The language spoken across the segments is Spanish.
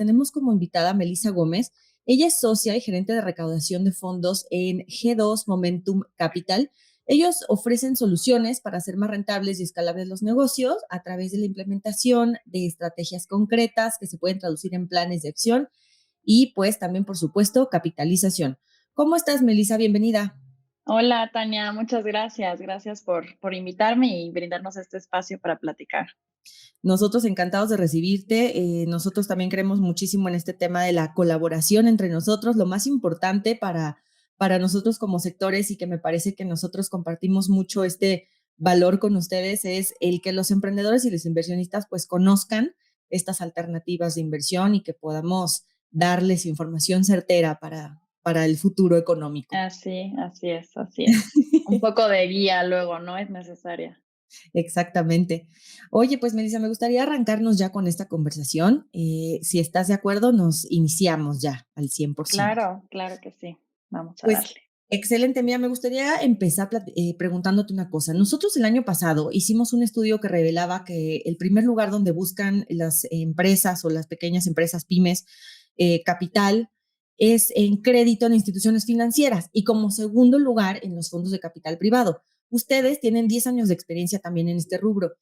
tenemos como invitada a Melissa Gómez. Ella es socia y gerente de recaudación de fondos en G2 Momentum Capital. Ellos ofrecen soluciones para hacer más rentables y escalables los negocios a través de la implementación de estrategias concretas que se pueden traducir en planes de acción y pues también, por supuesto, capitalización. ¿Cómo estás, Melissa? Bienvenida. Hola, Tania, muchas gracias. Gracias por invitarme y brindarnos este espacio para platicar. Nosotros encantados de recibirte. Nosotros también creemos muchísimo en este tema de la colaboración entre nosotros. Lo más importante para nosotros como sectores y que me parece que nosotros compartimos mucho este valor con ustedes es el que los emprendedores y los inversionistas pues conozcan estas alternativas de inversión y que podamos darles información certera para el futuro económico. Así es, así es. Un poco de guía luego, ¿no? Es necesaria. Exactamente. Oye, pues Melissa, me gustaría arrancarnos ya con esta conversación. Si estás de acuerdo, nos iniciamos ya al 100%. Claro, claro que sí. Vamos a Pues darle. excelente, mira, me gustaría empezar preguntándote una cosa. Nosotros el año pasado hicimos un estudio que revelaba que el primer lugar donde buscan las empresas o las pequeñas empresas pymes capital es en crédito en instituciones financieras y como segundo lugar en los fondos de capital privado. Ustedes tienen 10 años de experiencia también en este rubro.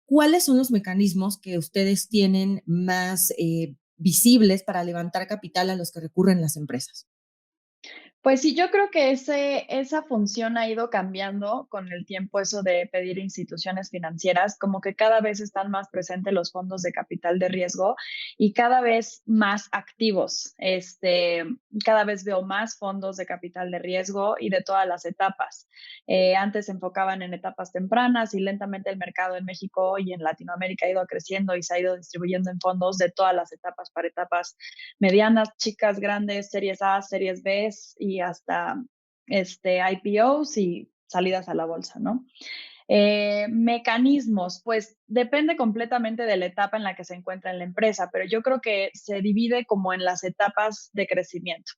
¿Cuáles son los mecanismos que ustedes tienen más visibles para levantar capital a los que recurren las empresas? Pues sí, yo creo que esa función ha ido cambiando con el tiempo, eso de pedir instituciones financieras, como que cada vez están más presentes los fondos de capital de riesgo y cada vez más activos. Cada vez veo más fondos de capital de riesgo y de todas las etapas. Antes se enfocaban en etapas tempranas y lentamente el mercado en México y en Latinoamérica ha ido creciendo y se ha ido distribuyendo en fondos de todas las etapas, para etapas medianas, chicas, grandes, series A, series B y hasta IPOs y salidas a la bolsa, ¿no? Mecanismos, pues depende completamente de la etapa en la que se encuentra en la empresa, pero yo creo que se divide como en las etapas de crecimiento.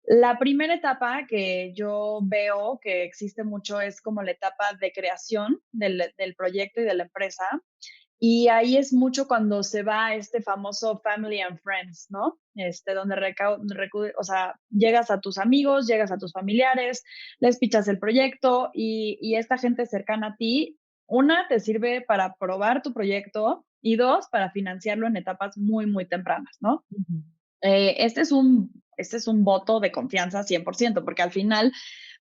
La primera etapa que yo veo que existe mucho es como la etapa de creación del proyecto y de la empresa, y ahí es mucho cuando se va este famoso family and friends, ¿no? Donde o sea, llegas a tus amigos, llegas a tus familiares, les pichas el proyecto y esta gente cercana a ti, una, te sirve para probar tu proyecto y dos, para financiarlo en etapas muy, muy tempranas, ¿no? Uh -huh. Este es un voto de confianza 100%, porque al final,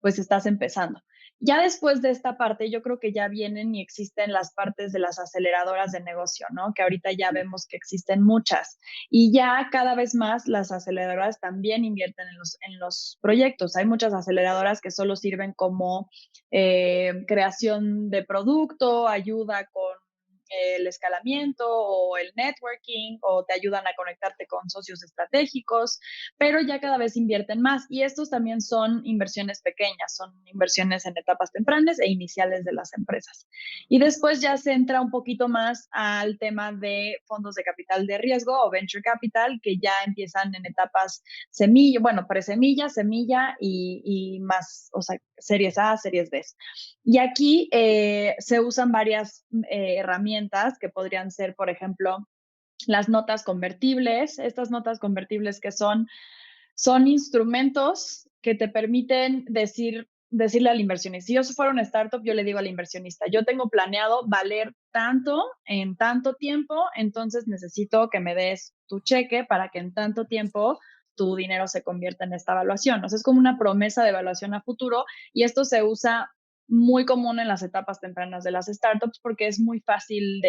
pues estás empezando. Ya después de esta parte, yo creo que ya vienen y existen las partes de las aceleradoras de negocio, ¿no? Que ahorita ya vemos que existen muchas. Y ya cada vez más las aceleradoras también invierten en los proyectos. Hay muchas aceleradoras que solo sirven como creación de producto, ayuda con el escalamiento o el networking o te ayudan a conectarte con socios estratégicos, pero ya cada vez invierten más y estos también son inversiones pequeñas, son inversiones en etapas tempranas e iniciales de las empresas. Y después ya se entra un poquito más al tema de fondos de capital de riesgo o venture capital que ya empiezan en etapas semilla, bueno, presemilla, semilla y más, o sea, series A, series B. Y aquí se usan varias herramientas que podrían ser, por ejemplo, las notas convertibles. Estas notas convertibles que son instrumentos que te permiten decirle al inversionista. Si yo fuera una startup, yo le digo al inversionista, yo tengo planeado valer tanto en tanto tiempo, entonces necesito que me des tu cheque para que en tanto tiempo tu dinero se convierta en esta evaluación. O sea, es como una promesa de evaluación a futuro y esto se usa muy común en las etapas tempranas de las startups porque es muy fácil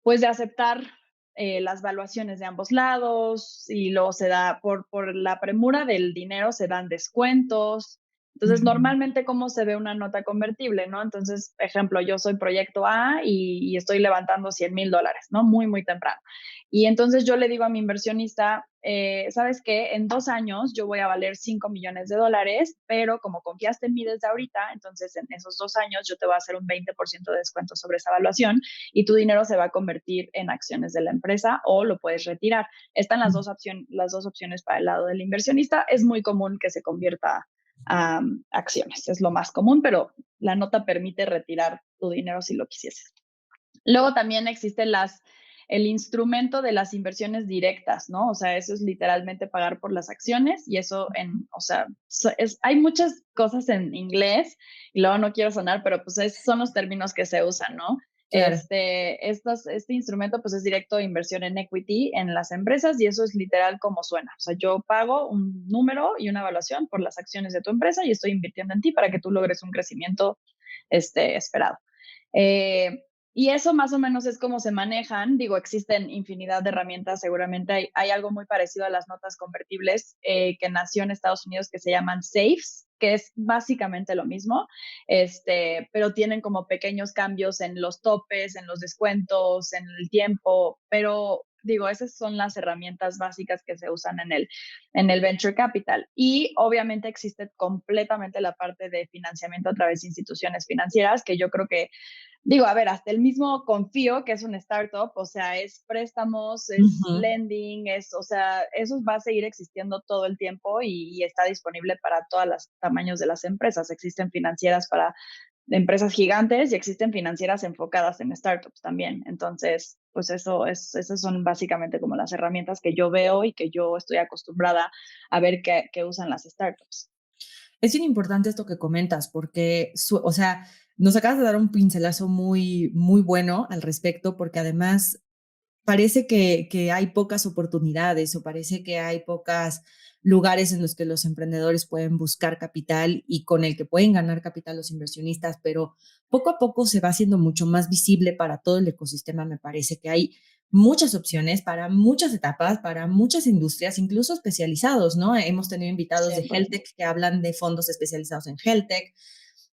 pues, de aceptar las valuaciones de ambos lados y luego se da, por la premura del dinero, se dan descuentos. Uh Entonces, -huh. normalmente, ¿cómo se ve una nota convertible, no? Entonces, ejemplo, yo soy proyecto A y estoy levantando $100,000, ¿no? Muy, muy temprano. Y entonces yo le digo a mi inversionista, ¿sabes qué? En 2 años yo voy a valer $5,000,000, pero como confiaste en mí desde ahorita, entonces en esos 2 años yo te voy a hacer un 20% de descuento sobre esa evaluación y tu dinero se va a convertir en acciones de la empresa o lo puedes retirar. Están las dos opciones para el lado del inversionista. Es muy común que se convierta a acciones, es lo más común, pero la nota permite retirar tu dinero si lo quisieses. Luego también existen el instrumento de las inversiones directas, ¿no? O sea, eso es literalmente pagar por las acciones y eso o sea, hay muchas cosas en inglés y luego no quiero sonar, pero pues son los términos que se usan, ¿no? Claro. Este instrumento pues es directo de inversión en equity en las empresas y eso es literal como suena. O sea, yo pago un número y una evaluación por las acciones de tu empresa y estoy invirtiendo en ti para que tú logres un crecimiento esperado. Eh, y eso más o menos es como se manejan. Digo, existen infinidad de herramientas, seguramente hay algo muy parecido a las notas convertibles que nació en Estados Unidos que se llaman SAFEs, que es básicamente lo mismo, pero tienen como pequeños cambios en los topes, en los descuentos, en el tiempo, pero digo, esas son las herramientas básicas que se usan en el venture capital. Y obviamente existe completamente la parte de financiamiento a través de instituciones financieras, que yo creo que digo, a ver, hasta el mismo Confío, que es un startup, o sea, es préstamos, es Ujú. lending, o sea, eso va a seguir existiendo todo el tiempo y está disponible para todos los tamaños de las empresas. Existen financieras para empresas gigantes y existen financieras enfocadas en startups también. Entonces, pues esas son básicamente como las herramientas que yo veo y que yo estoy acostumbrada a ver que usan las startups. Es bien importante esto que comentas, porque, o sea, nos acabas de dar un pincelazo muy, muy bueno al respecto, porque además parece que hay pocas oportunidades o parece que hay pocos lugares en los que los emprendedores pueden buscar capital y con el que pueden ganar capital los inversionistas, pero poco a poco se va haciendo mucho más visible para todo el ecosistema. Me parece que hay muchas opciones para muchas etapas, para muchas industrias, incluso especializados, ¿no? Hemos tenido invitados de 100%. Heltech que hablan de fondos especializados en Heltech,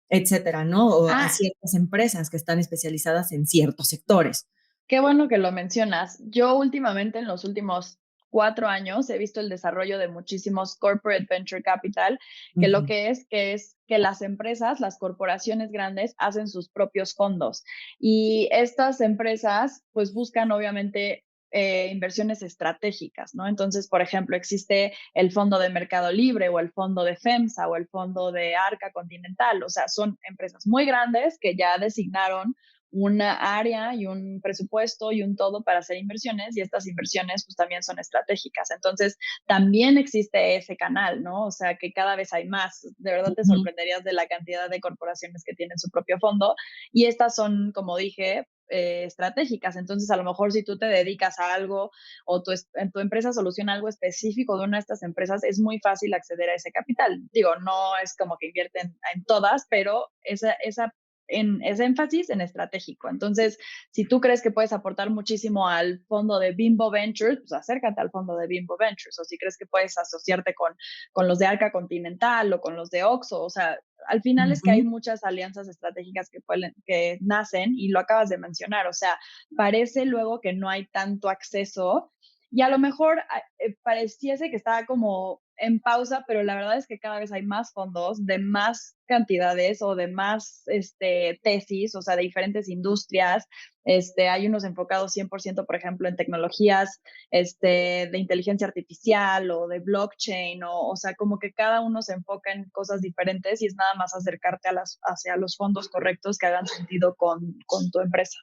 etcétera, ¿no? O a Ah, ciertas empresas que están especializadas en ciertos sectores. qué bueno que lo mencionas. Yo últimamente, en los últimos 4 años, he visto el desarrollo de muchísimos corporate venture capital, que lo Ujú. que es que las empresas, las corporaciones grandes, hacen sus propios fondos. Y estas empresas, pues buscan obviamente inversiones estratégicas, ¿no? Entonces, por ejemplo, existe el fondo de Mercado Libre o el fondo de FEMSA o el fondo de Arca Continental. O sea, son empresas muy grandes que ya designaron una área y un presupuesto y un todo para hacer inversiones y estas inversiones pues también son estratégicas. Entonces, también existe ese canal, ¿no? O sea, que cada vez hay más. De verdad te Ujú. sorprenderías de la cantidad de corporaciones que tienen su propio fondo y estas son, como dije, estratégicas. Entonces, a lo mejor si tú te dedicas a algo o en tu empresa soluciona algo específico de una de estas empresas, es muy fácil acceder a ese capital. Digo, no es como que invierten en todas, pero esa en ese énfasis en estratégico. Entonces, si tú crees que puedes aportar muchísimo al fondo de Bimbo Ventures, pues acércate al fondo de Bimbo Ventures. O si crees que puedes asociarte con los de Arca Continental o con los de Oxxo, o sea, al final es que hay Ujú. muchas alianzas estratégicas que nacen y lo acabas de mencionar. O sea, parece luego que no hay tanto acceso y a lo mejor pareciese que está como en pausa, pero la verdad es que cada vez hay más fondos de más cantidades o de más tesis, o sea, de diferentes industrias. Hay unos enfocados 100%, por ejemplo, en tecnologías de inteligencia artificial o de blockchain, o sea, como que cada uno se enfoca en cosas diferentes y es nada más acercarte hacia los fondos correctos que hagan sentido con tu empresa.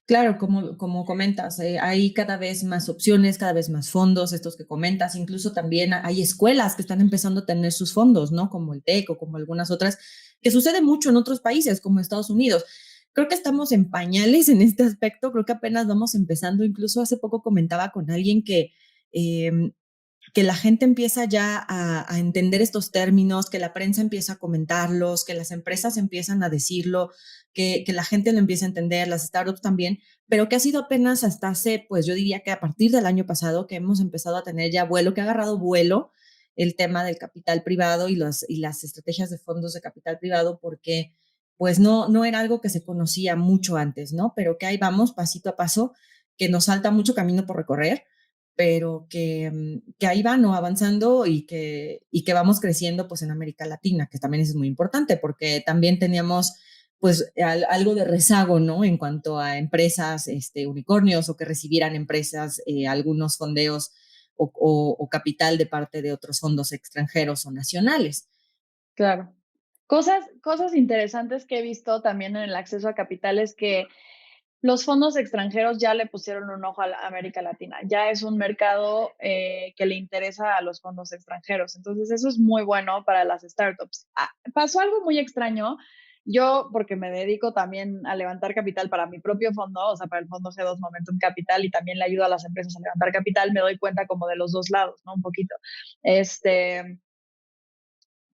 Claro, como comentas, hay cada vez más opciones, cada vez más fondos, estos que comentas, incluso también hay escuelas que están empezando a tener sus fondos, ¿no? Como el TEC o como algunas otras, que sucede mucho en otros países, como Estados Unidos. Creo que estamos en pañales en este aspecto, creo que apenas vamos empezando. Incluso hace poco comentaba con alguien eh, que la gente empieza ya a entender estos términos, que la prensa empieza a comentarlos, que las empresas empiezan a decirlo, que la gente lo empieza a entender, las startups también, pero que ha sido apenas hasta hace, pues yo diría que a partir del año pasado que hemos empezado a tener ya vuelo, que ha agarrado vuelo el tema del capital privado y las estrategias de fondos de capital privado, porque pues no era algo que se conocía mucho antes, ¿no? Pero que ahí vamos pasito a paso, que nos falta mucho camino por recorrer, pero que ahí van, ¿no? Avanzando y que vamos creciendo pues en América Latina, que también es muy importante porque también teníamos pues algo de rezago, ¿no? En cuanto a empresas, unicornios o que recibieran empresas algunos fondeos o capital de parte de otros fondos extranjeros o nacionales. Claro. Cosas interesantes que he visto también en el acceso a capital es que Los fondos extranjeros ya le pusieron un ojo a América Latina. Ya es un mercado que le interesa a los fondos extranjeros. Entonces, eso es muy bueno para las startups. Pasó algo muy extraño. Yo, porque me dedico también a levantar capital para mi propio fondo, o sea, para el fondo G2 Momentum Capital, y también le ayudo a las empresas a levantar capital, me doy cuenta como de los dos lados, ¿no? Un poquito. Este,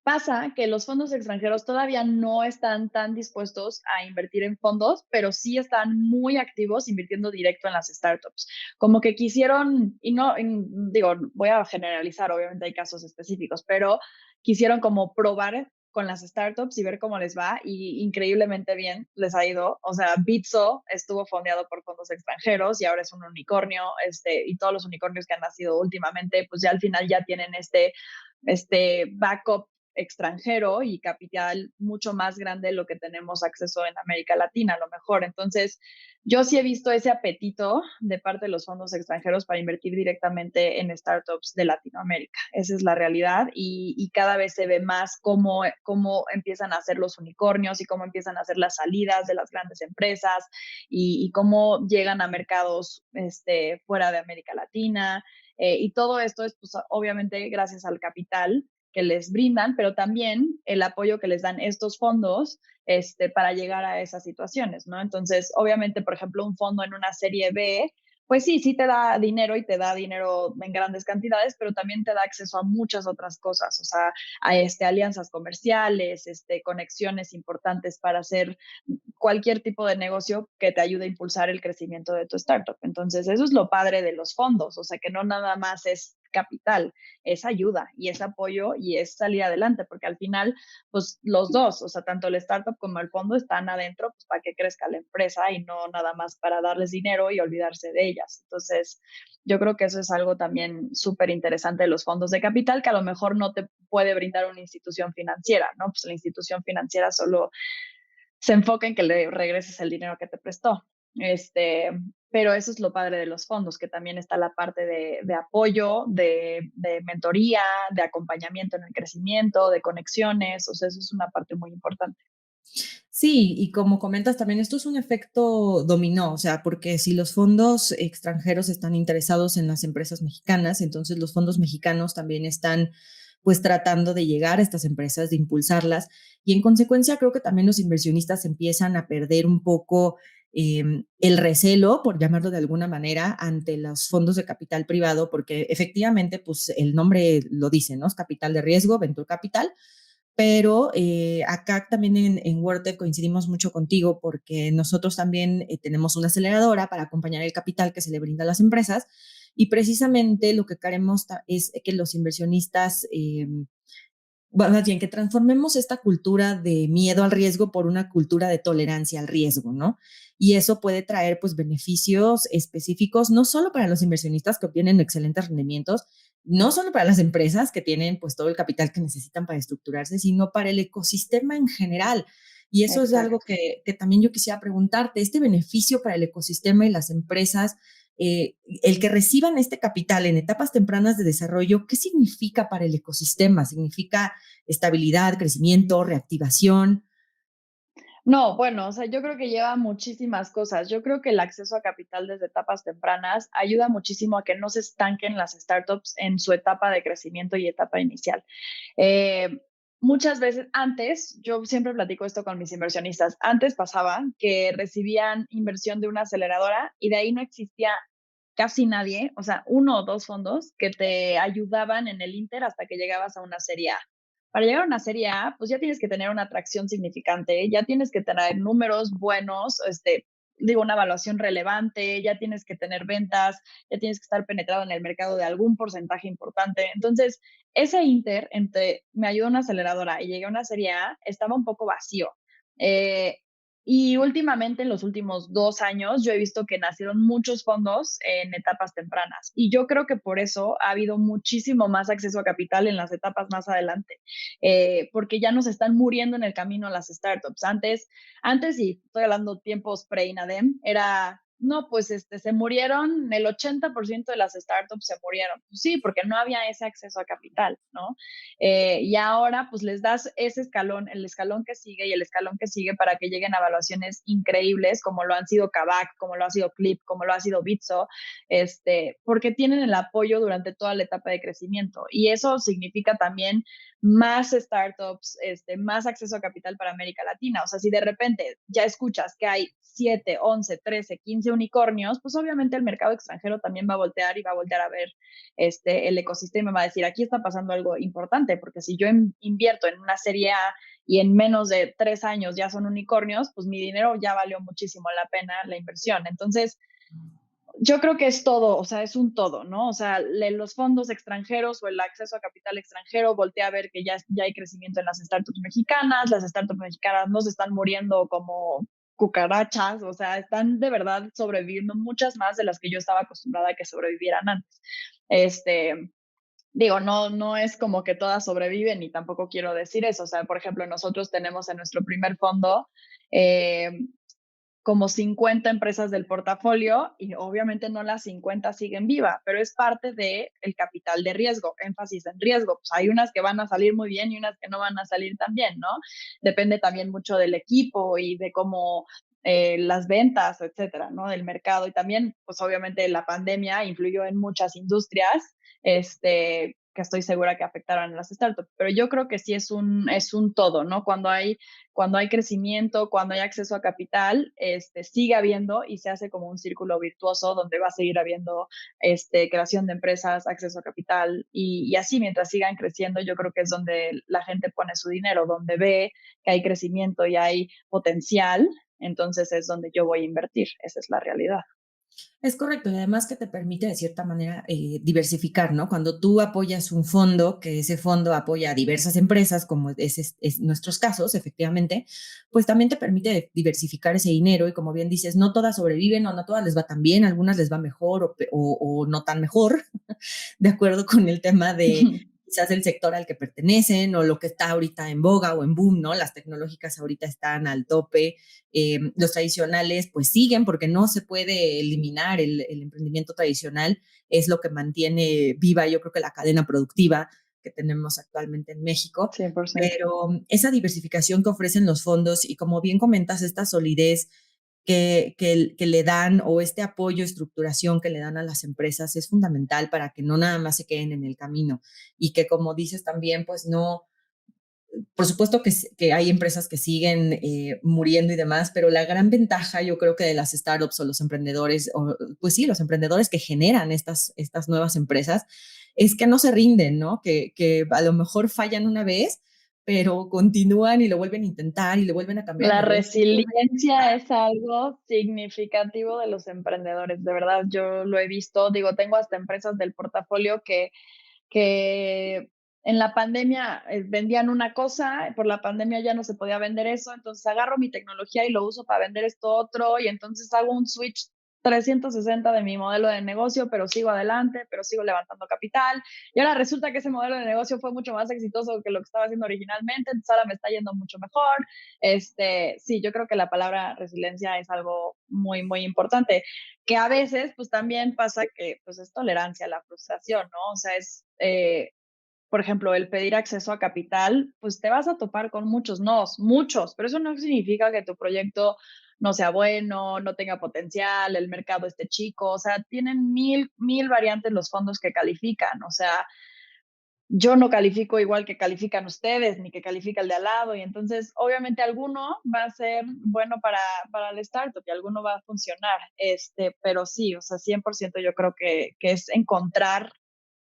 Pasa que los fondos extranjeros todavía no están tan dispuestos a invertir en fondos, pero sí están muy activos invirtiendo directo en las startups. Como que quisieron, y no, digo, voy a generalizar, obviamente hay casos específicos, pero quisieron como probar con las startups y ver cómo les va, y increíblemente bien les ha ido. O sea, Bitso estuvo fondeado por fondos extranjeros y ahora es un unicornio, y todos los unicornios que han nacido últimamente, pues ya al final ya tienen este backup extranjero y capital mucho más grande de lo que tenemos acceso en América Latina, a lo mejor. Entonces, yo sí he visto ese apetito de parte de los fondos extranjeros para invertir directamente en startups de Latinoamérica. Esa es la realidad, y cada vez se ve más cómo empiezan a hacer los unicornios y cómo empiezan a hacer las salidas de las grandes empresas, y cómo llegan a mercados fuera de América Latina. Y todo esto es, pues, obviamente, gracias al capital que les brindan, pero también el apoyo que les dan estos fondos para llegar a esas situaciones, ¿no? Entonces, obviamente, por ejemplo, un fondo en una serie B, pues sí, sí te da dinero, y te da dinero en grandes cantidades, pero también te da acceso a muchas otras cosas, o sea, a alianzas comerciales, conexiones importantes para hacer cualquier tipo de negocio que te ayude a impulsar el crecimiento de tu startup. Entonces, eso es lo padre de los fondos, o sea, que no nada más es capital, es ayuda y es apoyo y es salir adelante, porque al final, pues los dos, o sea, tanto el startup como el fondo están adentro, pues para que crezca la empresa y no nada más para darles dinero y olvidarse de ellas. Entonces, yo creo que eso es algo también súper interesante de los fondos de capital, que a lo mejor no te puede brindar una institución financiera, ¿no? Pues la institución financiera solo se enfoca en que le regreses el dinero que te prestó. Pero eso es lo padre de los fondos, que también está la parte de apoyo, de mentoría, de acompañamiento en el crecimiento, de conexiones. O sea, eso es una parte muy importante. Sí, y como comentas también, esto es un efecto dominó, o sea, porque si los fondos extranjeros están interesados en las empresas mexicanas, entonces los fondos mexicanos también están pues tratando de llegar a estas empresas, de impulsarlas, y en consecuencia creo que también los inversionistas empiezan a perder un poco el recelo, por llamarlo de alguna manera, ante los fondos de capital privado, porque efectivamente, pues el nombre lo dice, ¿no? Es capital de riesgo, venture capital, pero acá también en WordTech coincidimos mucho contigo porque nosotros también tenemos una aceleradora para acompañar el capital que se le brinda a las empresas, y precisamente lo que queremos es que los inversionistas, bueno, más bien que transformemos esta cultura de miedo al riesgo por una cultura de tolerancia al riesgo, ¿no? Y eso puede traer pues beneficios específicos, no solo para los inversionistas que obtienen excelentes rendimientos, no solo para las empresas que tienen pues todo el capital que necesitan para estructurarse, sino para el ecosistema en general. Y eso es algo Exacto. que también yo quisiera preguntarte, este beneficio para el ecosistema y las empresas, el que reciban este capital en etapas tempranas de desarrollo, ¿qué significa para el ecosistema? ¿Significa estabilidad, crecimiento, reactivación? No, bueno, o sea, yo creo que lleva muchísimas cosas. Yo creo que el acceso a capital desde etapas tempranas ayuda muchísimo a que no se estanquen las startups en su etapa de crecimiento y etapa inicial. Eh, Muchas veces antes, yo siempre platico esto con mis inversionistas, antes pasaba que recibían inversión de una aceleradora y de ahí no existía casi nadie, o sea, uno o dos fondos que te ayudaban en el Inter hasta que llegabas a una serie A. Para llegar a una serie A, pues ya tienes que tener una atracción significante, ya tienes que tener números buenos, digo, una evaluación relevante, ya tienes que tener ventas, ya tienes que estar penetrado en el mercado de algún porcentaje importante. Entonces, ese Inter entre me ayudó una aceleradora y llegué a una serie A estaba un poco vacío. Eh, y últimamente, en los últimos 2 años, yo he visto que nacieron muchos fondos en etapas tempranas. Y yo creo que por eso ha habido muchísimo más acceso a capital en las etapas más adelante, porque ya nos están muriendo en el camino las startups. Antes, y estoy hablando tiempos pre-INADEM, era no, pues se murieron, el 80% de las startups se murieron. Pues sí, porque no había ese acceso a capital, ¿no? Y ahora pues les das ese escalón, el escalón que sigue y el escalón que sigue para que lleguen a evaluaciones increíbles como lo han sido Kavak, como lo ha sido Clip, como lo ha sido Bitso, porque tienen el apoyo durante toda la etapa de crecimiento. Y eso significa también más startups, más acceso a capital para América Latina. O sea, si de repente ya escuchas que hay 7, 11, 13, 15 unicornios, pues obviamente el mercado extranjero también va a voltear y va a voltear a ver el ecosistema y va a decir, aquí está pasando algo importante, porque si yo invierto en una serie A y en menos de 3 años ya son unicornios, pues mi dinero ya valió muchísimo la pena la inversión. Entonces, yo creo que es todo, o sea, es un todo, ¿no? O sea, los fondos extranjeros o el acceso a capital extranjero, voltea a ver que ya hay crecimiento en las startups mexicanas, las startups mexicanas no se están muriendo como cucarachas, o sea, están de verdad sobreviviendo muchas más de las que yo estaba acostumbrada a que sobrevivieran antes. Digo, no es como que todas sobreviven y tampoco quiero decir eso. O sea, por ejemplo, nosotros tenemos en nuestro primer fondo eh, como 50 empresas del portafolio y obviamente no las 50 siguen viva, pero es parte del capital de riesgo, énfasis en riesgo. Pues hay unas que van a salir muy bien y unas que no van a salir tan bien, ¿no? Depende también mucho del equipo y de cómo las ventas, etcétera, ¿no? Del mercado. Y también, pues obviamente la pandemia influyó en muchas industrias, que estoy segura que afectaron a las startups, pero yo creo que sí es un todo, ¿no? Cuando hay crecimiento, cuando hay acceso a capital, sigue habiendo y se hace como un círculo virtuoso donde va a seguir habiendo creación de empresas, acceso a capital y así mientras sigan creciendo, yo creo que es donde la gente pone su dinero, donde ve que hay crecimiento y hay potencial, entonces es donde yo voy a invertir, esa es la realidad. Es correcto, y además que te permite de cierta manera diversificar, ¿no? Cuando tú apoyas un fondo, que ese fondo apoya a diversas empresas, como es nuestros casos, efectivamente, pues también te permite diversificar ese dinero y como bien dices, no todas sobreviven o no todas les va tan bien, algunas les va mejor o no tan mejor, de acuerdo con el tema de quizás el sector al que pertenecen o lo que está ahorita en boga o en boom, ¿no? Las tecnológicas ahorita están al tope, los tradicionales pues siguen porque no se puede eliminar el emprendimiento tradicional, es lo que mantiene viva yo creo que la cadena productiva que tenemos actualmente en México, 100%. pero esa diversificación que ofrecen los fondos y como bien comentas, esta solidez que le dan o este apoyo, estructuración que le dan a las empresas es fundamental para que no nada más se queden en el camino y que como dices también, pues no, por supuesto que hay empresas que siguen muriendo y demás, pero la gran ventaja yo creo que de las startups o los emprendedores, o, pues sí, los emprendedores que generan estas nuevas empresas, es que no se rinden, ¿no? Que a lo mejor fallan una vez, pero continúan y lo vuelven a intentar y lo vuelven a cambiar La y lo vuelven resiliencia es algo significativo de los emprendedores, de verdad, yo lo he visto, digo, tengo hasta empresas del portafolio que en la pandemia vendían una cosa, por la pandemia ya no se podía vender eso, entonces agarro mi tecnología y lo uso para vender esto otro y entonces hago un switch 360 de mi modelo de negocio, pero sigo adelante, pero sigo levantando capital. Y ahora resulta que ese modelo de negocio fue mucho más exitoso que lo que estaba haciendo originalmente, entonces ahora me está yendo mucho mejor. Sí, yo creo que la palabra resiliencia es algo muy, muy importante, que a veces pues también pasa que pues es tolerancia a la frustración, ¿no? O sea, por ejemplo, el pedir acceso a capital, pues te vas a topar con muchos nos, muchos, pero eso no significa que tu proyecto no sea bueno, no tenga potencial, el mercado esté chico, o sea, tienen mil variantes los fondos que califican, o sea, yo no califico igual que califican ustedes, ni que califica el de al lado, y entonces obviamente alguno va a ser bueno para el startup y alguno va a funcionar, pero sí, o sea, 100% yo creo que es encontrar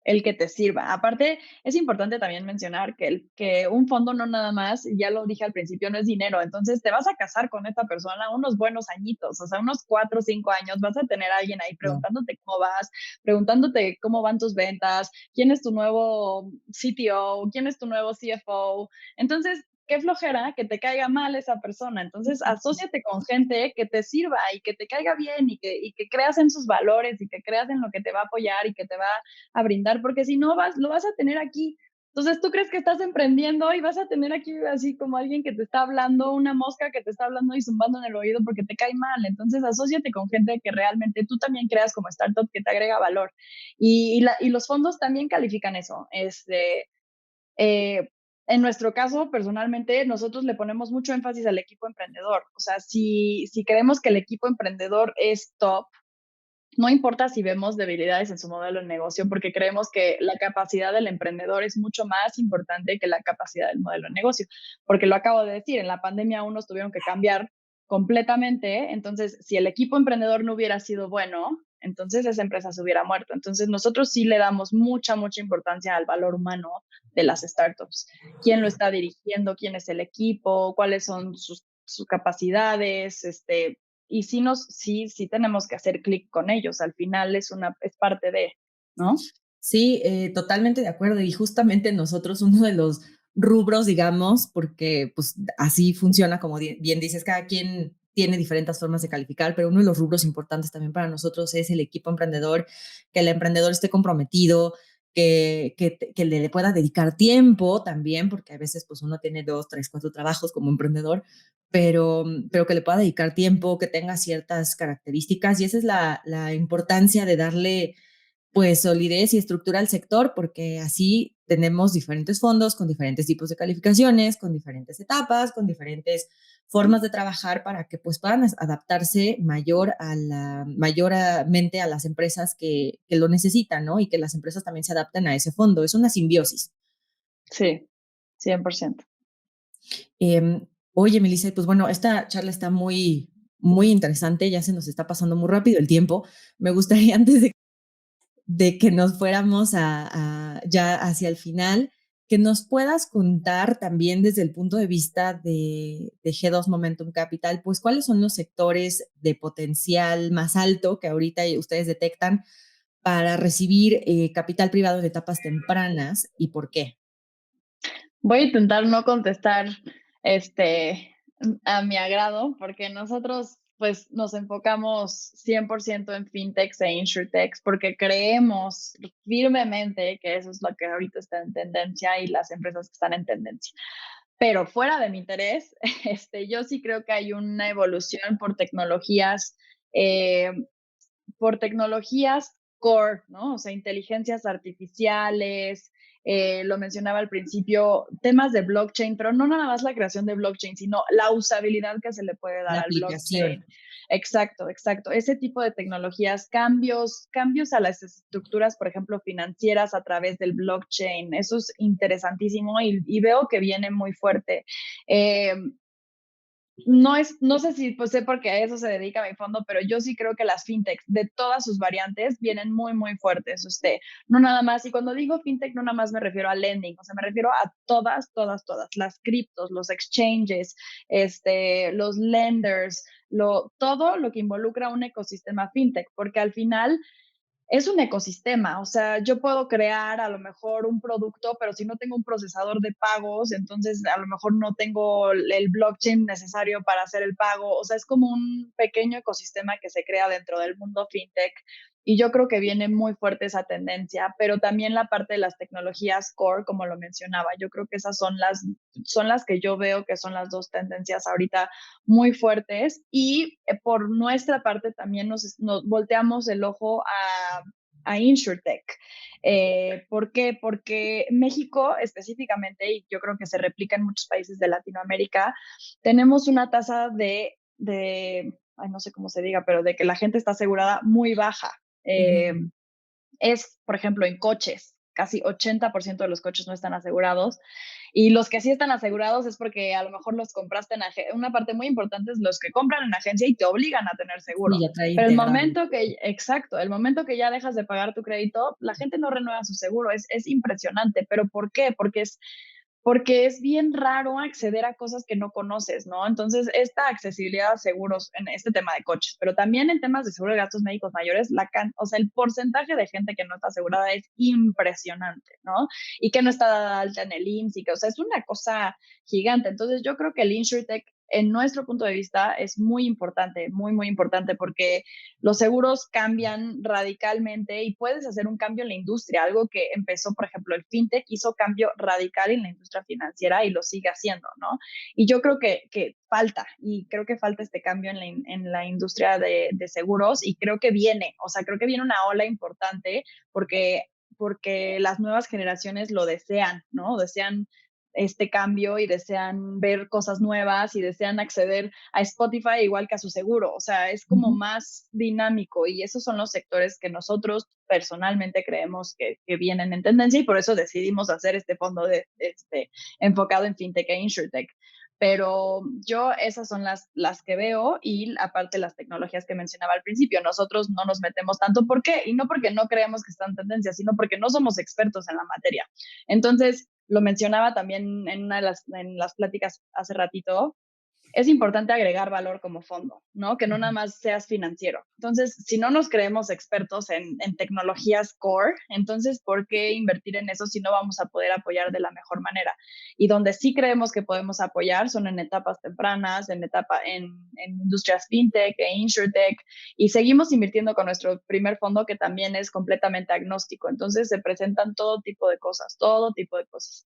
el que te sirva. Aparte, es importante también mencionar que un fondo no nada más, ya lo dije al principio, no es dinero. Entonces, te vas a casar con esta persona unos buenos añitos, o sea, unos 4 o 5 años, vas a tener a alguien ahí no. preguntándote cómo vas, preguntándote cómo van tus ventas, quién es tu nuevo CTO, quién es tu nuevo CFO. Entonces, qué flojera que te caiga mal esa persona. Entonces, asóciate con gente que te sirva y que te caiga bien y que creas en sus valores y que creas en lo que te va a apoyar y que te va a brindar, porque si no lo vas a tener aquí Entonces, tú crees que estás emprendiendo y vas a tener aquí así como alguien que te está hablando, una mosca que te está hablando y zumbando en el oído porque te cae mal. Entonces, asóciate con gente que realmente tú también creas como startup que te agrega valor. Y los fondos también califican eso. Eh, en nuestro caso, personalmente, nosotros le ponemos mucho énfasis al equipo emprendedor. O sea, si creemos que el equipo emprendedor es top, no importa si vemos debilidades en su modelo de negocio, porque creemos que la capacidad del emprendedor es mucho más importante que la capacidad del modelo de negocio. Porque lo acabo de decir, en la pandemia unos tuvieron que cambiar completamente. Entonces, si el equipo emprendedor no hubiera sido bueno, entonces esa empresa se hubiera muerto. Entonces, nosotros sí le damos mucha, mucha importancia al valor humano de las startups. ¿Quién lo está dirigiendo? ¿Quién es el equipo? ¿Cuáles son sus capacidades? Y sí tenemos que hacer clic con ellos. Al final es parte de, ¿no? Sí, totalmente de acuerdo. Y justamente nosotros, uno de los rubros, digamos, porque pues así funciona, como bien dices, cada quien tiene diferentes formas de calificar, pero uno de los rubros importantes también para nosotros es el equipo emprendedor, que el emprendedor esté comprometido, que le pueda dedicar tiempo también, porque a veces pues uno tiene 2, 3, 4 trabajos como emprendedor, pero que le pueda dedicar tiempo, que tenga ciertas características y esa es la importancia de darle pues solidez y estructura al sector, porque así tenemos diferentes fondos con diferentes tipos de calificaciones, con diferentes etapas, con diferentes formas de trabajar para que pues puedan adaptarse mayormente a las empresas que lo necesitan, ¿no? Y que las empresas también se adapten a ese fondo. Es una simbiosis. Sí, 100%. Oye, Melissa, pues bueno, esta charla está muy, muy interesante, ya se nos está pasando muy rápido el tiempo. Me gustaría antes de que nos fuéramos ya hacia el final, que nos puedas contar también desde el punto de vista de G2 Momentum Capital, pues cuáles son los sectores de potencial más alto que ahorita ustedes detectan para recibir capital privado en etapas tempranas y por qué. Voy a intentar no contestar este, a mi agrado, porque nosotros pues nos enfocamos 100% en fintechs e insurtechs, porque creemos firmemente que eso es lo que ahorita está en tendencia y las empresas que están en tendencia. Pero fuera de mi interés, yo sí creo que hay una evolución eh, por tecnologías core, ¿no? O sea, inteligencias artificiales, lo mencionaba al principio, temas de blockchain, pero no nada más la creación de blockchain, sino la usabilidad que se le puede dar La al blockchain. aplicación. Exacto, exacto. Ese tipo de tecnologías, cambios a las estructuras, por ejemplo, financieras a través del blockchain, eso es interesantísimo y veo que viene muy fuerte. No sé si pues sé porque a eso se dedica mi fondo, pero yo sí creo que las fintechs de todas sus variantes vienen muy, muy fuertes. No nada más, y cuando digo fintech, no nada más me refiero a lending, o sea, me refiero a todas, todas, todas, las criptos, los exchanges, los lenders, todo lo que involucra un ecosistema fintech, porque al final es un ecosistema, o sea, yo puedo crear a lo mejor un producto, pero si no tengo un procesador de pagos, entonces a lo mejor no tengo el blockchain necesario para hacer el pago, o sea, es como un pequeño ecosistema que se crea dentro del mundo fintech y yo creo que viene muy fuerte esa tendencia, pero también la parte de las tecnologías core, como lo mencionaba, yo creo que esas son las que yo veo que son las dos tendencias ahorita muy fuertes y por nuestra parte también nos volteamos el ojo a InsurTech. ¿Por qué? Porque México específicamente, y yo creo que se replica en muchos países de Latinoamérica, tenemos una tasa ay, no sé cómo se diga, pero de que la gente está asegurada muy baja. Ujú. Por ejemplo, en coches. Casi 80% de los coches no están asegurados. Y los que sí están asegurados es porque a lo mejor los compraste en agencia. Una parte muy importante es los que compran en agencia y te obligan a tener seguro. Sí, ya trae Pero integrado. exacto, el momento que ya dejas de pagar tu crédito, la gente no renueva su seguro. Es impresionante. ¿Pero por qué? Porque es bien raro acceder a cosas que no conoces, ¿no? Entonces, esta accesibilidad a seguros en este tema de coches, pero también en temas de seguro de gastos médicos mayores, o sea, el porcentaje de gente que no está asegurada es impresionante, ¿no? Y que no está dada alta en el IMSS, o sea, es una cosa gigante. Entonces, yo creo que el InsurTech en nuestro punto de vista, es muy importante, muy, muy importante, porque los seguros cambian radicalmente y puedes hacer un cambio en la industria, algo que empezó, por ejemplo, el fintech hizo cambio radical en la industria financiera y lo sigue haciendo, ¿no? Y yo creo que falta, y creo que falta este cambio en la industria de seguros, y creo que viene, o sea, creo que viene una ola importante porque las nuevas generaciones lo desean, ¿no? Desean este cambio y desean ver cosas nuevas y desean acceder a Spotify igual que a su seguro. O sea, es como Ujú. más dinámico y esos son los sectores que nosotros personalmente creemos que vienen en tendencia y por eso decidimos hacer este fondo enfocado en FinTech e InsurTech. Pero yo esas son las que veo y aparte las tecnologías que mencionaba al principio, nosotros no nos metemos tanto. ¿Por qué? Y no porque no creemos que están en tendencia, sino porque no somos expertos en la materia. Entonces, lo mencionaba también en una de las pláticas hace ratito, es importante agregar valor como fondo, ¿no? Que no nada más seas financiero. Entonces, si no nos creemos expertos en tecnologías core, entonces, ¿por qué invertir en eso si no vamos a poder apoyar de la mejor manera? Y donde sí creemos que podemos apoyar son en etapas tempranas, en industrias fintech e insurtech, y seguimos invirtiendo con nuestro primer fondo que también es completamente agnóstico. Entonces, se presentan todo tipo de cosas, todo tipo de cosas.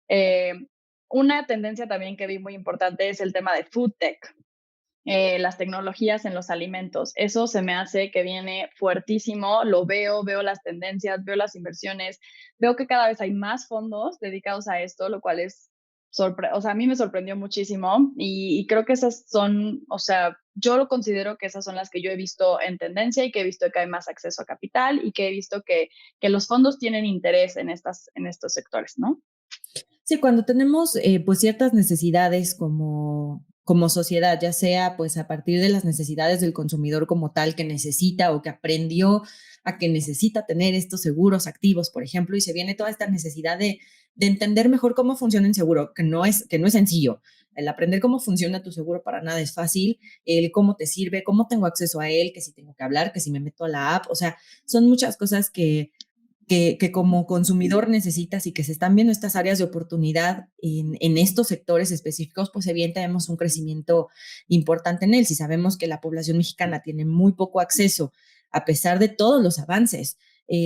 Eh, una tendencia también que vi muy importante es el tema de food tech, las tecnologías en los alimentos. Eso se me hace que viene fuertísimo, lo veo las tendencias, veo las inversiones, veo que cada vez hay más fondos dedicados a esto, lo cual es, o sea, a mí me sorprendió muchísimo y creo que esas son, o sea, yo lo considero que esas son las que yo he visto en tendencia y que he visto que hay más acceso a capital y que he visto que los fondos tienen interés en estos sectores, ¿no? Sí, cuando tenemos pues ciertas necesidades como sociedad, ya sea pues a partir de las necesidades del consumidor como tal que necesita o que aprendió a que necesita tener estos seguros activos, por ejemplo, y se viene toda esta necesidad de entender mejor cómo funciona el seguro, que no es sencillo. El aprender cómo funciona tu seguro para nada es fácil, el cómo te sirve, cómo tengo acceso a él, que si tengo que hablar, que si me meto a la app, o sea, son muchas cosas que como consumidor necesitas y que se están viendo estas áreas de oportunidad en estos sectores específicos, pues evidentemente tenemos un crecimiento importante en él. Si sabemos que la población mexicana tiene muy poco acceso, a pesar de todos los avances,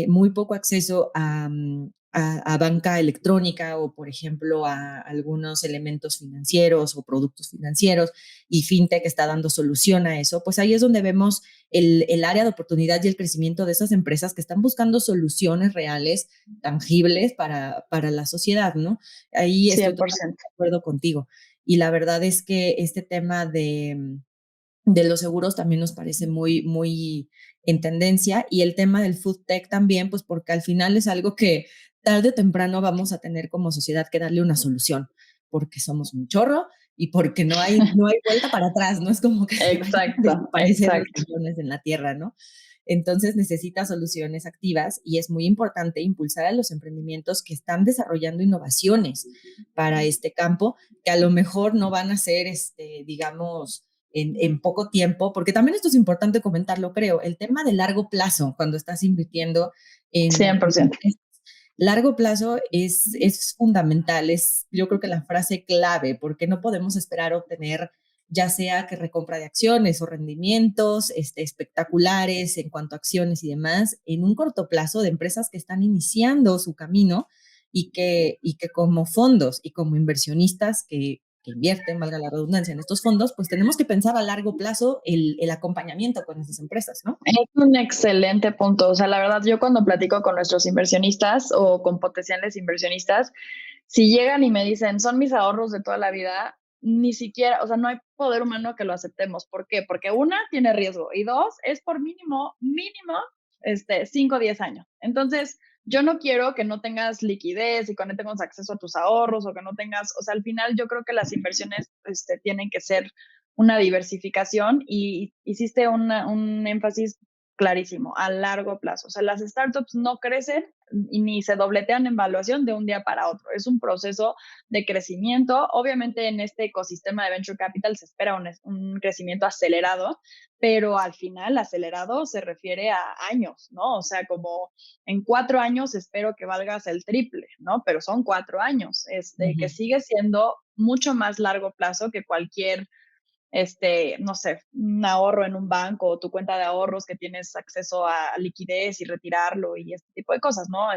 muy poco acceso a banca electrónica o, por ejemplo, a algunos elementos financieros o productos financieros, y FinTech está dando solución a eso, pues ahí es donde vemos el área de oportunidad y el crecimiento de esas empresas que están buscando soluciones reales, tangibles para la sociedad, ¿no? Ahí estoy totalmente 100%. de acuerdo contigo. Y la verdad es que este tema de los seguros también nos parece muy, muy en tendencia, y el tema del food tech también, pues porque al final es algo que tarde o temprano vamos a tener como sociedad que darle una solución, porque somos un chorro y porque no hay vuelta para atrás, no es como que se vayan a Exacto, desaparecer los exacto. millones en la tierra, ¿no? Entonces necesita soluciones activas y es muy importante impulsar a los emprendimientos que están desarrollando innovaciones para este campo, que a lo mejor no van a ser, digamos, en poco tiempo, porque también esto es importante comentarlo, creo, el tema de largo plazo, cuando estás invirtiendo en 100%. largo plazo es fundamental, es yo creo que la frase clave, porque no podemos esperar obtener ya sea que recompra de acciones o rendimientos espectaculares en cuanto a acciones y demás, en un corto plazo de empresas que están iniciando su camino y que como fondos y como inversionistas que invierten, valga la redundancia, en estos fondos, pues tenemos que pensar a largo plazo el acompañamiento con esas empresas, ¿no? Es un excelente punto. O sea, la verdad, yo cuando platico con nuestros inversionistas o con potenciales inversionistas, si llegan y me dicen, son mis ahorros de toda la vida, ni siquiera, o sea, no hay poder humano que lo aceptemos. ¿Por qué? Porque una, tiene riesgo y dos, es por mínimo, 5 o 10 años. Entonces, yo no quiero que no tengas liquidez y que no tengas acceso a tus ahorros o que no tengas, o sea, al final yo creo que las inversiones tienen que ser una diversificación y hiciste un énfasis clarísimo, a largo plazo. O sea, las startups no crecen y ni se dobletean en valuación de un día para otro. Es un proceso de crecimiento. Obviamente en este ecosistema de venture capital se espera un crecimiento acelerado, pero al final acelerado se refiere a años, ¿no? O sea, como en 4 años espero que valgas el triple, ¿no? Pero son 4 años, Uh que -huh. sigue siendo mucho más largo plazo que cualquier no sé, un ahorro en un banco o tu cuenta de ahorros que tienes acceso a liquidez y retirarlo y este tipo de cosas, ¿no?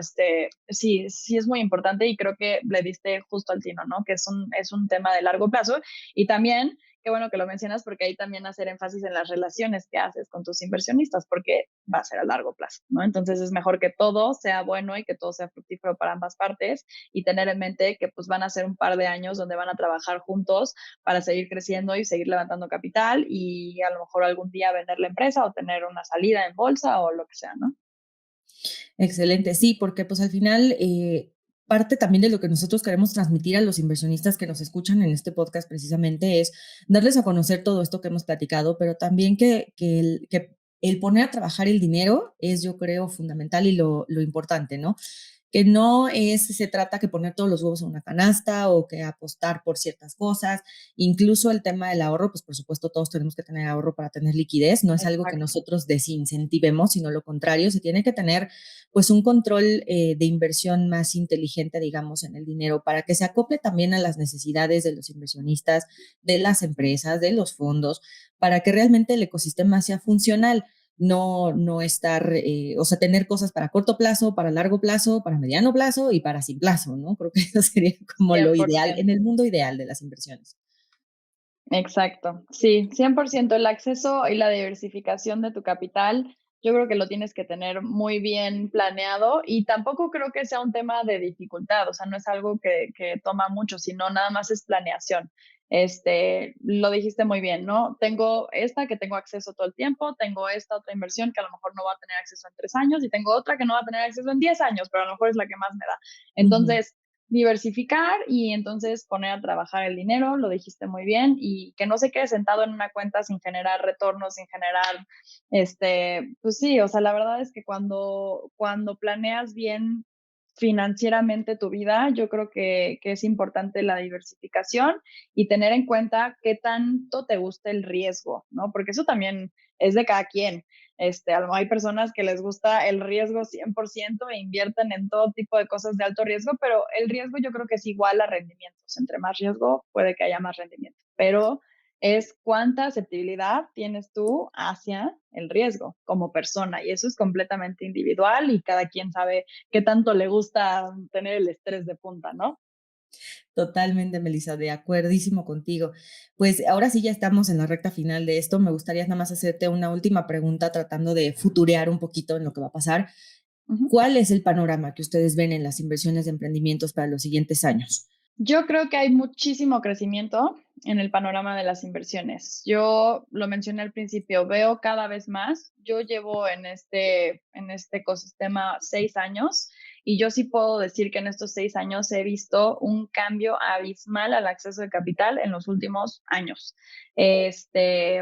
Sí, sí es muy importante y creo que le diste justo al tino, ¿no? Que es un tema de largo plazo y también qué bueno que lo mencionas porque ahí también hacer énfasis en las relaciones que haces con tus inversionistas porque va a ser a largo plazo, ¿no? Entonces es mejor que todo sea bueno y que todo sea fructífero para ambas partes y tener en mente que pues van a ser un par de años donde van a trabajar juntos para seguir creciendo y seguir levantando capital y a lo mejor algún día vender la empresa o tener una salida en bolsa o lo que sea, ¿no? Excelente, sí, porque pues al final parte también de lo que nosotros queremos transmitir a los inversionistas que nos escuchan en este podcast precisamente es darles a conocer todo esto que hemos platicado, pero también que el poner a trabajar el dinero es, yo creo, fundamental y lo importante, ¿no? Que no se trata que poner todos los huevos en una canasta o que apostar por ciertas cosas, incluso el tema del ahorro, pues por supuesto todos tenemos que tener ahorro para tener liquidez, no es algo que Exacto. nosotros desincentivemos, sino lo contrario, se tiene que tener pues un control de inversión más inteligente, digamos, en el dinero para que se acople también a las necesidades de los inversionistas, de las empresas, de los fondos, para que realmente el ecosistema sea funcional, no estar, o sea, tener cosas para corto plazo, para largo plazo, para mediano plazo y para sin plazo, ¿no? Creo que eso sería como lo ideal, 100%. en el mundo ideal de las inversiones. Exacto, sí, 100% el acceso y la diversificación de tu capital, yo creo que lo tienes que tener muy bien planeado y tampoco creo que sea un tema de dificultad, o sea, no es algo que toma mucho, sino nada más es planeación. Lo dijiste muy bien, ¿no? Tengo esta que tengo acceso todo el tiempo, tengo esta otra inversión que a lo mejor no va a tener acceso en 3 años y tengo otra que no va a tener acceso en 10 años, pero a lo mejor es la que más me da. Uh -huh. Entonces, diversificar y entonces poner a trabajar el dinero, lo dijiste muy bien, y que no se quede sentado en una cuenta sin generar retornos, sin generar, pues sí, o sea, la verdad es que cuando planeas bien financieramente tu vida, yo creo que es importante la diversificación y tener en cuenta qué tanto te gusta el riesgo, ¿no? Porque eso también es de cada quien. A lo mejor hay personas que les gusta el riesgo 100% e invierten en todo tipo de cosas de alto riesgo, pero el riesgo yo creo que es igual a rendimientos. Entre más riesgo puede que haya más rendimiento, pero es cuánta aceptabilidad tienes tú hacia el riesgo como persona y eso es completamente individual y cada quien sabe qué tanto le gusta tener el estrés de punta, ¿no? Totalmente, Melissa, de acuerdísimo contigo. Pues ahora sí ya estamos en la recta final de esto. Me gustaría nada más hacerte una última pregunta tratando de futurear un poquito en lo que va a pasar. Uh -huh. ¿Cuál es el panorama que ustedes ven en las inversiones de emprendimientos para los siguientes años? Yo creo que hay muchísimo crecimiento en el panorama de las inversiones. Yo lo mencioné al principio, veo cada vez más. Yo llevo en este ecosistema 6 años y yo sí puedo decir que en estos 6 años he visto un cambio abismal al acceso de capital en los últimos años. Este,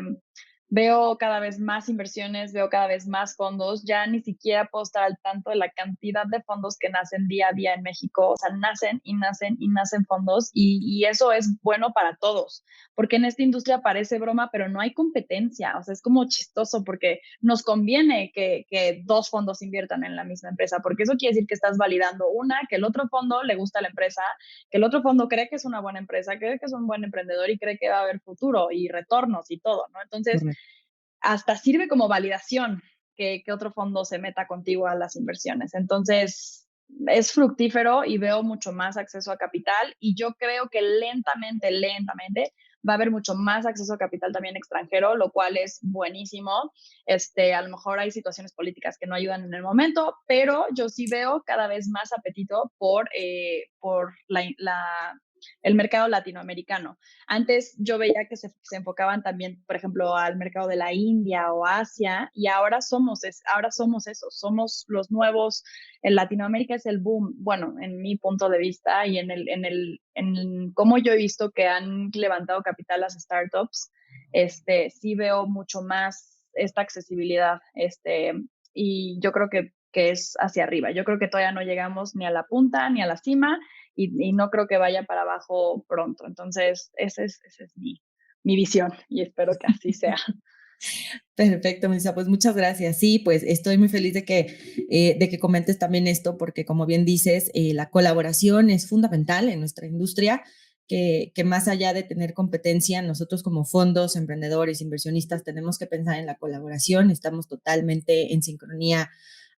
Veo cada vez más inversiones, veo cada vez más fondos, ya ni siquiera puedo estar al tanto de la cantidad de fondos que nacen día a día en México, o sea, nacen y nacen y nacen fondos y eso es bueno para todos, porque en esta industria parece broma, pero no hay competencia, o sea, es como chistoso porque nos conviene que dos fondos inviertan en la misma empresa, porque eso quiere decir que estás validando una, que el otro fondo le gusta a la empresa, que el otro fondo cree que es una buena empresa, cree que es un buen emprendedor y cree que va a haber futuro y retornos y todo, ¿no? Entonces, Correcto. hasta sirve como validación que otro fondo se meta contigo a las inversiones. Entonces, es fructífero y veo mucho más acceso a capital y yo creo que lentamente, lentamente va a haber mucho más acceso a capital también extranjero, lo cual es buenísimo. A lo mejor hay situaciones políticas que no ayudan en el momento, pero yo sí veo cada vez más apetito por el mercado latinoamericano. Antes yo veía que se enfocaban también, por ejemplo, al mercado de la India o Asia, y ahora somos eso, somos los nuevos, en Latinoamérica es el boom, bueno, en mi punto de vista y en cómo yo he visto que han levantado capital las startups, sí veo mucho más esta accesibilidad, y yo creo que es hacia arriba. Yo creo que todavía no llegamos ni a la punta ni a la cima, y no creo que vaya para abajo pronto. Entonces, esa es mi visión y espero que así sea. Perfecto, Melissa, pues muchas gracias. Sí, pues estoy muy feliz de que comentes también esto, porque como bien dices, la colaboración es fundamental en nuestra industria que más allá de tener competencia, nosotros como fondos, emprendedores, inversionistas, tenemos que pensar en la colaboración, estamos totalmente en sincronía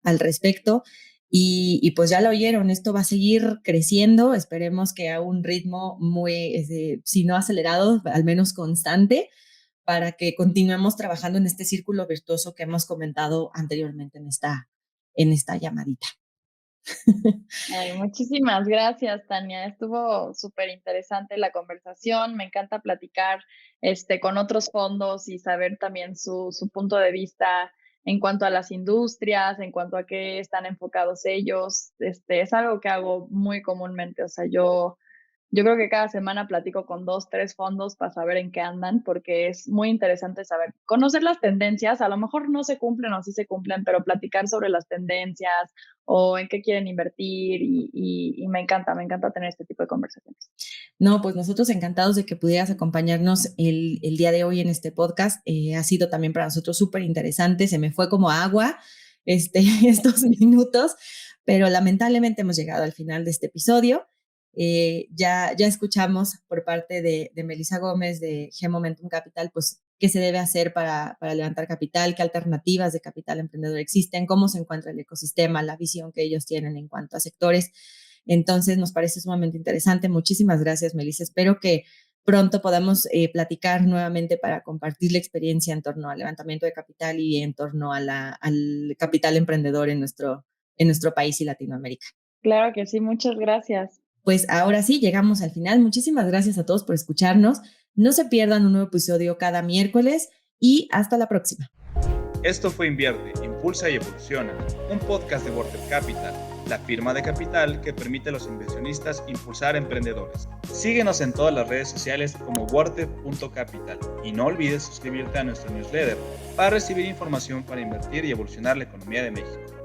al respecto. Y pues ya lo oyeron, esto va a seguir creciendo, esperemos que a un ritmo muy, si no acelerado, al menos constante, para que continuemos trabajando en este círculo virtuoso que hemos comentado anteriormente en esta llamadita. Ay, muchísimas gracias, Tania. Estuvo súper interesante la conversación. Me encanta platicar con otros fondos y saber también su punto de vista en cuanto a las industrias, en cuanto a qué están enfocados ellos. Es algo que hago muy comúnmente. O sea, yo creo que cada semana platico con 2, 3 fondos para saber en qué andan, porque es muy interesante saber, conocer las tendencias, a lo mejor no se cumplen o sí se cumplen, pero platicar sobre las tendencias o en qué quieren invertir y me encanta tener este tipo de conversaciones. No, pues nosotros encantados de que pudieras acompañarnos el día de hoy en este podcast. Ha sido también para nosotros súper interesante, se me fue como agua estos minutos, pero lamentablemente hemos llegado al final de este episodio. Ya escuchamos por parte de Melissa Gómez de G Momentum Capital, pues qué se debe hacer para levantar capital, qué alternativas de capital emprendedor existen, cómo se encuentra el ecosistema, la visión que ellos tienen en cuanto a sectores. Entonces nos parece sumamente interesante. Muchísimas gracias, Melissa. Espero que pronto podamos platicar nuevamente para compartir la experiencia en torno al levantamiento de capital y en torno a al capital emprendedor en nuestro país y Latinoamérica. Claro que sí, muchas gracias. Pues ahora sí, llegamos al final. Muchísimas gracias a todos por escucharnos. No se pierdan un nuevo episodio cada miércoles y hasta la próxima. Esto fue Invierte, Impulsa y Evoluciona, un podcast de Worther Capital, la firma de capital que permite a los inversionistas impulsar emprendedores. Síguenos en todas las redes sociales como worther.capital y no olvides suscribirte a nuestro newsletter para recibir información para invertir y evolucionar la economía de México.